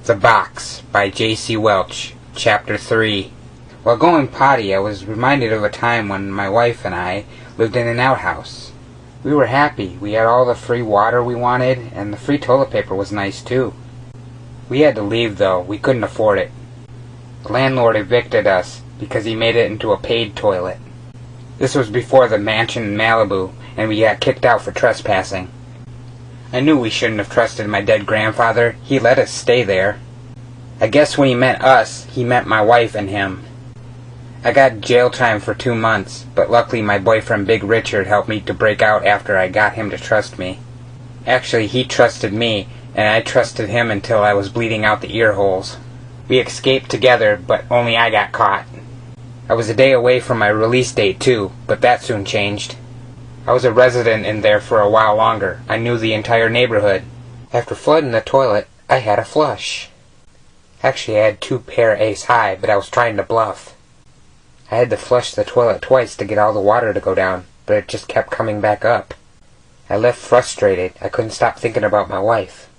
The Box by Jay See Welch, Chapter 3. While going potty, I was reminded of a time when my wife and I lived in an outhouse. We were happy. We had all the free water we wanted, and the free toilet paper was nice too. We had to leave though. We couldn't afford it. The landlord evicted us because he made it into a paid toilet. This was before the mansion in Malibu, and we got kicked out for trespassing. I knew we shouldn't have trusted my dead grandfather. He let us stay there. I guess when he meant us, he meant my wife and him. I got jail time for 2 months, but luckily my boyfriend Big Richard helped me to break out after I got him to trust me. Actually, he trusted me, and I trusted him until I was bleeding out the ear holes. We escaped together, but only I got caught. I was a day away from my release date too, but that soon changed. I was a resident in there for a while longer. I knew the entire neighborhood. After flooding the toilet, I had a flush. Actually, I had 2 pair ace high, but I was trying to bluff. I had to flush the toilet twice to get all the water to go down, but it just kept coming back up. I left frustrated. I couldn't stop thinking about my wife.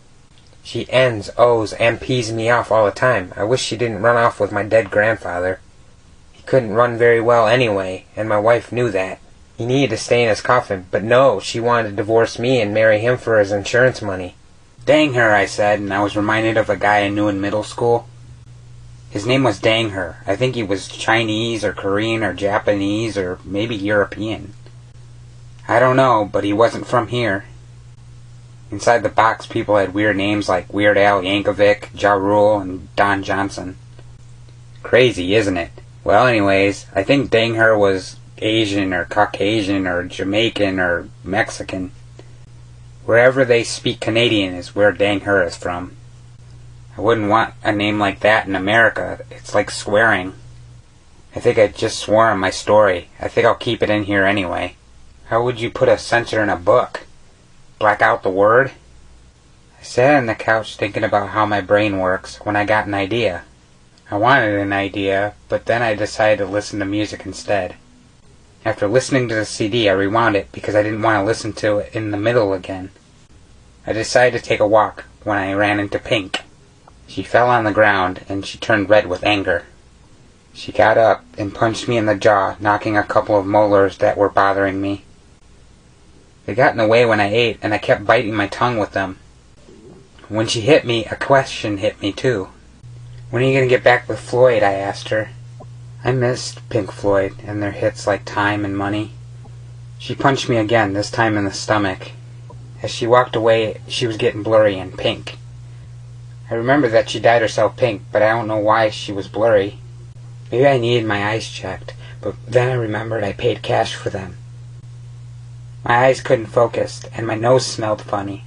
She N's, O's, and P's me off all the time. I wish she didn't run off with my dead grandfather. He couldn't run very well anyway, and my wife knew that. He needed to stay in his coffin, but no, she wanted to divorce me and marry him for his insurance money. Dang her, I said, and I was reminded of a guy I knew in middle school. His name was Dang her. I think he was Chinese or Korean or Japanese or maybe European. I don't know, but he wasn't from here. Inside the box, people had weird names like Weird Al Yankovic, Ja Rule, and Don Johnson. Crazy, isn't it? Well, anyways, I think Dang her was Asian or Caucasian or Jamaican or Mexican. Wherever they speak Canadian is where Dang her is from. I wouldn't want a name like that in America. It's like swearing. I think I just swore on my story. I think I'll keep it in here anyway. How would you put a censor in a book? Black out the word? I sat on the couch thinking about how my brain works when I got an idea. I wanted an idea, but then I decided to listen to music instead. After listening to the CD, I rewound it because I didn't want to listen to it in the middle again. I decided to take a walk when I ran into Pink. She fell on the ground and she turned red with anger. She got up and punched me in the jaw, knocking a couple of molars that were bothering me. They got in the way when I ate, and I kept biting my tongue with them. When she hit me, a question hit me too. When are you going to get back with Floyd? I asked her. I missed Pink Floyd and their hits like Time and Money. She punched me again, this time in the stomach. As she walked away, she was getting blurry and pink. I remember that she dyed herself pink, but I don't know why she was blurry. Maybe I needed my eyes checked, but then I remembered I paid cash for them. My eyes couldn't focus, and my nose smelled funny.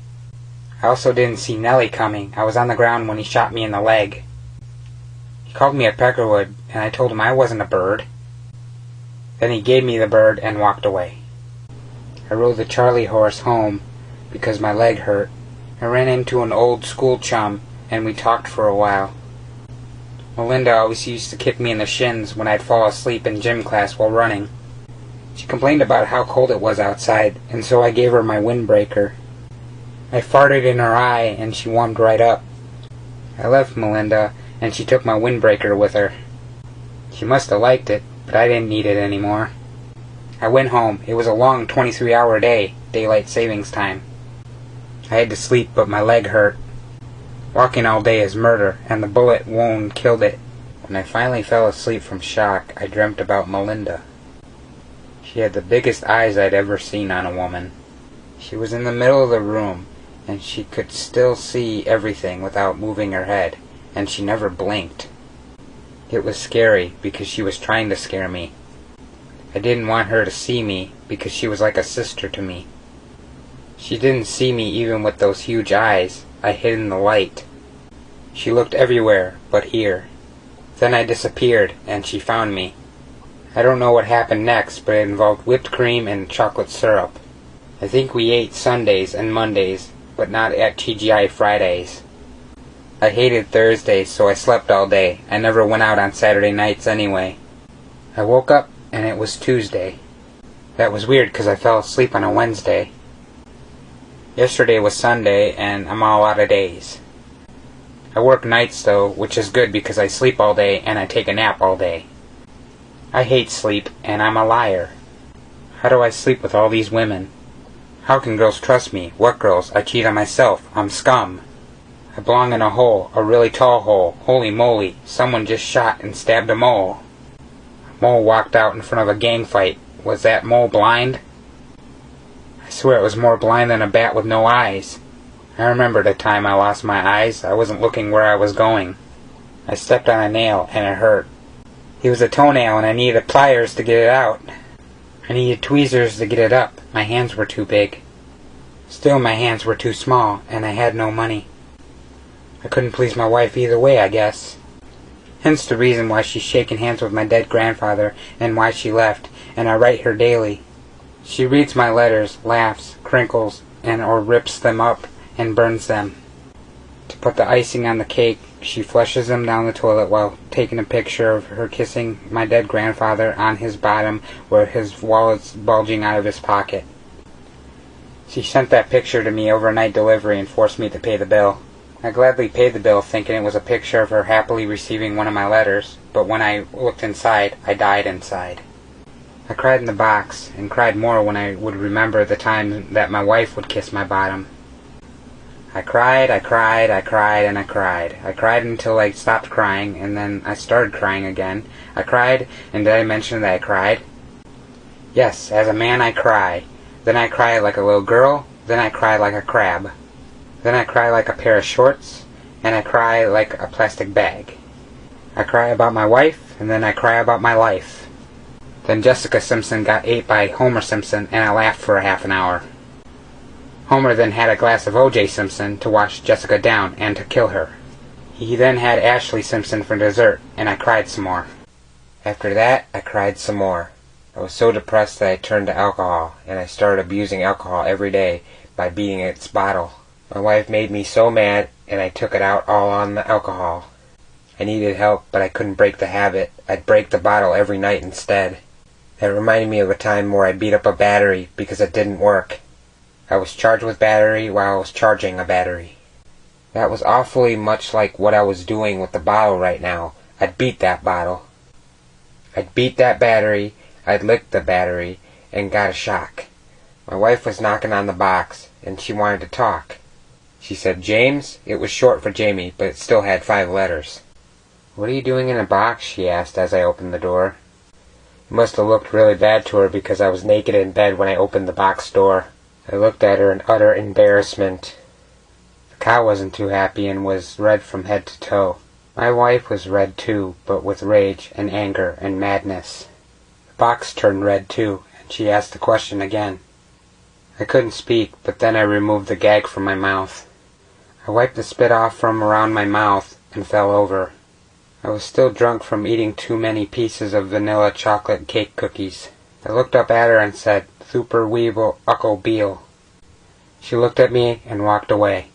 I also didn't see Nellie coming. I was on the ground when he shot me in the leg. He called me a peckerwood, and I told him I wasn't a bird. Then he gave me the bird and walked away. I rode the Charlie horse home because my leg hurt. I ran into an old school chum, and we talked for a while. Melinda always used to kick me in the shins when I'd fall asleep in gym class while running. She complained about how cold it was outside, and so I gave her my windbreaker. I farted in her eye, and she warmed right up. I left Melinda, and she took my windbreaker with her. She must have liked it, but I didn't need it anymore. I went home. It was a long 23-hour day, daylight savings time. I had to sleep, but my leg hurt. Walking all day is murder, and the bullet wound killed it. When I finally fell asleep from shock, I dreamt about Melinda. She had the biggest eyes I'd ever seen on a woman. She was in the middle of the room, and she could still see everything without moving her head, and she never blinked. It was scary because she was trying to scare me. I didn't want her to see me because she was like a sister to me. She didn't see me even with those huge eyes. I hid in the light. She looked everywhere but here. Then I disappeared, and she found me. I don't know what happened next, but it involved whipped cream and chocolate syrup. I think we ate Sundays and Mondays, but not at TGI Fridays. I hated Thursdays, so I slept all day. I never went out on Saturday nights anyway. I woke up, and it was Tuesday. That was weird because I fell asleep on a Wednesday. Yesterday was Sunday, and I'm all out of days. I work nights though, which is good because I sleep all day and I take a nap all day. I hate sleep, and I'm a liar. How do I sleep with all these women? How can girls trust me? What girls? I cheat on myself. I'm scum. I belong in a hole, a really tall hole. Holy moly, someone just shot and stabbed a mole. A mole walked out in front of a gang fight. Was that mole blind? I swear it was more blind than a bat with no eyes. I remember the time I lost my eyes. I wasn't looking where I was going. I stepped on a nail, and it hurt. It was a toenail, and I needed pliers to get it out. I needed tweezers to get it up. My hands were too big. Still, my hands were too small, and I had no money. I couldn't please my wife either way, I guess. Hence the reason why she's shaking hands with my dead grandfather, and why she left, and I write her daily. She reads my letters, laughs, crinkles, or rips them up, and burns them. To put the icing on the cake, she flushes them down the toilet while taking a picture of her kissing my dead grandfather on his bottom where his wallet's bulging out of his pocket. She sent that picture to me overnight delivery and forced me to pay the bill. I gladly paid the bill thinking it was a picture of her happily receiving one of my letters, but when I looked inside, I died inside. I cried in the box, and cried more when I would remember the time that my wife would kiss my bottom. I cried, and I cried. I cried until I stopped crying, and then I started crying again. I cried, and did I mention that I cried? Yes, as a man I cry. Then I cry like a little girl, then I cry like a crab. Then I cry like a pair of shorts, and I cry like a plastic bag. I cry about my wife, and then I cry about my life. Then Jessica Simpson got ate by Homer Simpson, and I laughed for a half an hour. Homer then had a glass of O.J. Simpson to wash Jessica down and to kill her. He then had Ashley Simpson for dessert, and I cried some more. After that, I cried some more. I was so depressed that I turned to alcohol, and I started abusing alcohol every day by beating its bottle. My wife made me so mad, and I took it out all on the alcohol. I needed help, but I couldn't break the habit. I'd break the bottle every night instead. That reminded me of a time where I beat up a battery because it didn't work. I was charged with battery while I was charging a battery. That was awfully much like what I was doing with the bottle right now. I'd beat that bottle. I'd beat that battery, I'd licked the battery, and got a shock. My wife was knocking on the box, and she wanted to talk. She said, "James?" It was short for Jamie, but it still had 5 letters. "What are you doing in a box?" she asked as I opened the door. It must have looked really bad to her because I was naked in bed when I opened the box door. I looked at her in utter embarrassment. The cow wasn't too happy and was red from head to toe. My wife was red too, but with rage and anger and madness. The box turned red too, and she asked the question again. I couldn't speak, but then I removed the gag from my mouth. I wiped the spit off from around my mouth and fell over. I was still drunk from eating too many pieces of vanilla chocolate cake cookies. I looked up at her and said, "Super Weeble Uckle Beal." She looked at me and walked away.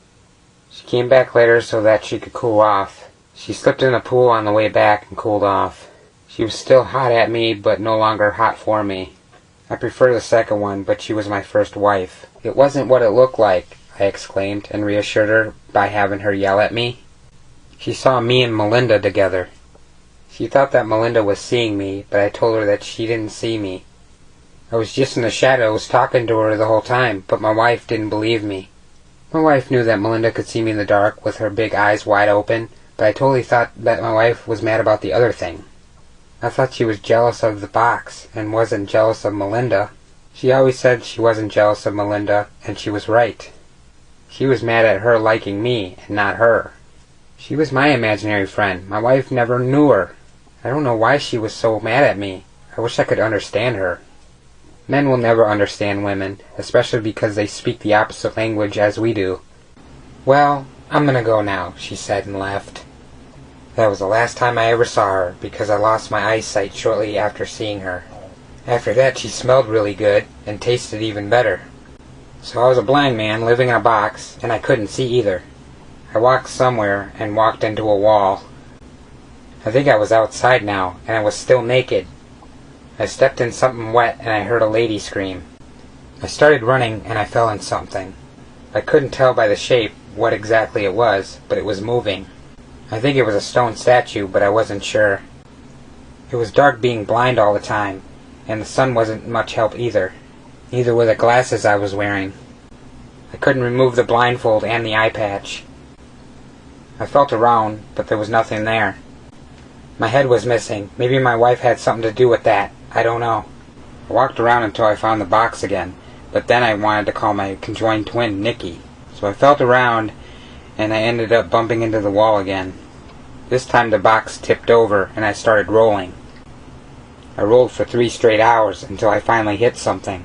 She came back later so that she could cool off. She slipped in the pool on the way back and cooled off. She was still hot at me, but no longer hot for me. I prefer the second one, but she was my first wife. "It wasn't what it looked like," I exclaimed, and reassured her by having her yell at me. She saw me and Melinda together. She thought that Melinda was seeing me, but I told her that she didn't see me. I was just in the shadows talking to her the whole time, but my wife didn't believe me. My wife knew that Melinda could see me in the dark with her big eyes wide open, but I totally thought that my wife was mad about the other thing. I thought she was jealous of the box, and wasn't jealous of Melinda. She always said she wasn't jealous of Melinda, and she was right. She was mad at her liking me, and not her. She was my imaginary friend. My wife never knew her. I don't know why she was so mad at me. I wish I could understand her. Men will never understand women, especially because they speak the opposite language as we do. "Well, I'm gonna go now," she said and left. That was the last time I ever saw her, because I lost my eyesight shortly after seeing her. After that, she smelled really good, and tasted even better. So I was a blind man living in a box, and I couldn't see either. I walked somewhere, and walked into a wall. I think I was outside now, and I was still naked. I stepped in something wet, and I heard a lady scream. I started running, and I fell in something. I couldn't tell by the shape what exactly it was, but it was moving. I think it was a stone statue, but I wasn't sure. It was dark being blind all the time, and the sun wasn't much help either. Neither were the glasses I was wearing. I couldn't remove the blindfold and the eye patch. I felt around, but there was nothing there. My head was missing. Maybe my wife had something to do with that. I don't know. I walked around until I found the box again, but then I wanted to call my conjoined twin Nikki. So I felt around, and I ended up bumping into the wall again. This time the box tipped over, and I started rolling. I rolled for 3 straight hours until I finally hit something.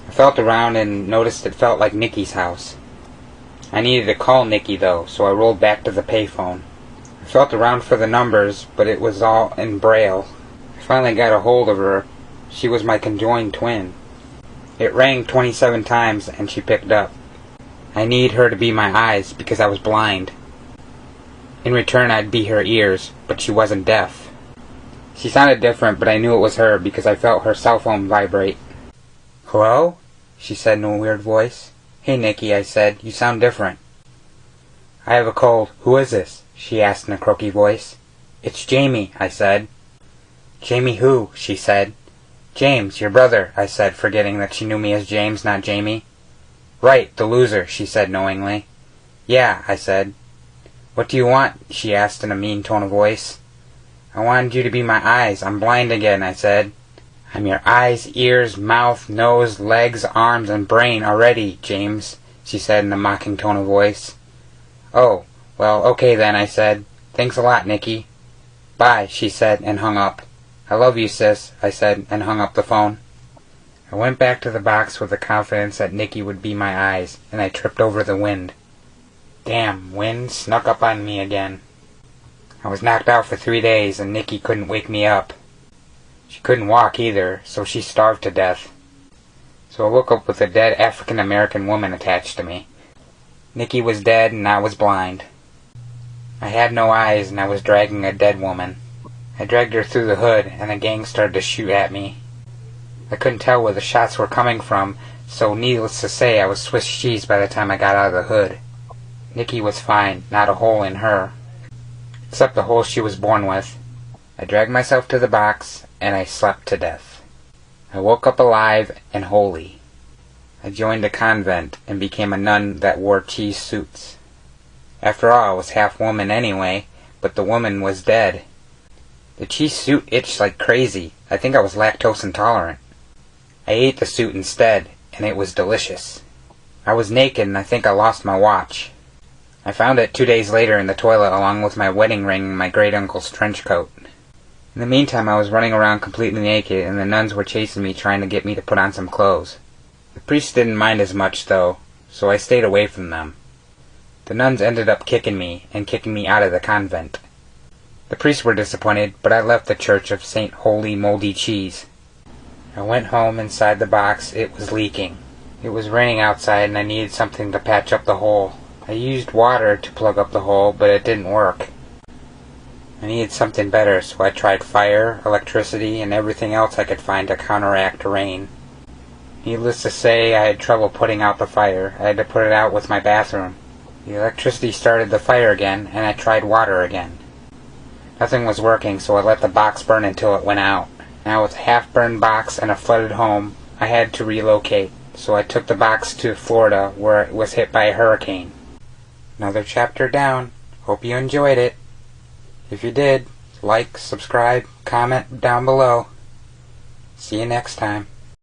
I felt around and noticed it felt like Nikki's house. I needed to call Nikki though, so I rolled back to the payphone. I felt around for the numbers, but it was all in Braille. I finally got a hold of her. She was my conjoined twin. It rang 27 times and she picked up. I needed her to be my eyes because I was blind. In return I'd be her ears, but she wasn't deaf. She sounded different, but I knew it was her because I felt her cell phone vibrate. "Hello?" she said in a weird voice. "Hey Nikki," I said, "you sound different." "I have a cold. Who is this?" she asked in a croaky voice. "It's Jamie," I said. "Jamie who?" she said. "James, your brother," I said, forgetting that she knew me as James, not Jamie. "Right, the loser," she said knowingly. "Yeah," I said. "What do you want?" she asked in a mean tone of voice. "I wanted you to be my eyes. I'm blind again," I said. "I'm your eyes, ears, mouth, nose, legs, arms, and brain already, James," she said in a mocking tone of voice. "Oh, well, okay then," I said. "Thanks a lot, Nikki." "Bye," she said, and hung up. "I love you, sis," I said, and hung up the phone. I went back to the box with the confidence that Nikki would be my eyes, and I tripped over the wind. Damn, wind snuck up on me again. I was knocked out for 3 days, and Nikki couldn't wake me up. She couldn't walk either, so she starved to death. So I woke up with a dead African-American woman attached to me. Nikki was dead, and I was blind. I had no eyes, and I was dragging a dead woman. I dragged her through the hood, and the gang started to shoot at me. I couldn't tell where the shots were coming from, so needless to say I was Swiss cheese by the time I got out of the hood. Nikki was fine, not a hole in her. Except the hole she was born with. I dragged myself to the box, and I slept to death. I woke up alive and holy. I joined a convent and became a nun that wore cheese suits. After all, I was half woman anyway, but the woman was dead. The cheese suit itched like crazy. I think I was lactose intolerant. I ate the suit instead, and it was delicious. I was naked, and I think I lost my watch. I found it 2 days later in the toilet along with my wedding ring and my great-uncle's trench coat. In the meantime, I was running around completely naked, and the nuns were chasing me trying to get me to put on some clothes. The priests didn't mind as much, though, so I stayed away from them. The nuns ended up kicking me, and kicking me out of the convent. The priests were disappointed, but I left the Church of St. Holy Moldy Cheese. I went home. Inside the box. It was leaking. It was raining outside, and I needed something to patch up the hole. I used water to plug up the hole, but it didn't work. I needed something better, so I tried fire, electricity, and everything else I could find to counteract rain. Needless to say, I had trouble putting out the fire. I had to put it out with my bathroom. The electricity started the fire again, and I tried water again. Nothing was working, so I let the box burn until it went out. Now with a half-burned box and a flooded home, I had to relocate, so I took the box to Florida, where it was hit by a hurricane. Another chapter down. Hope you enjoyed it. If you did, like, subscribe, comment down below. See you next time.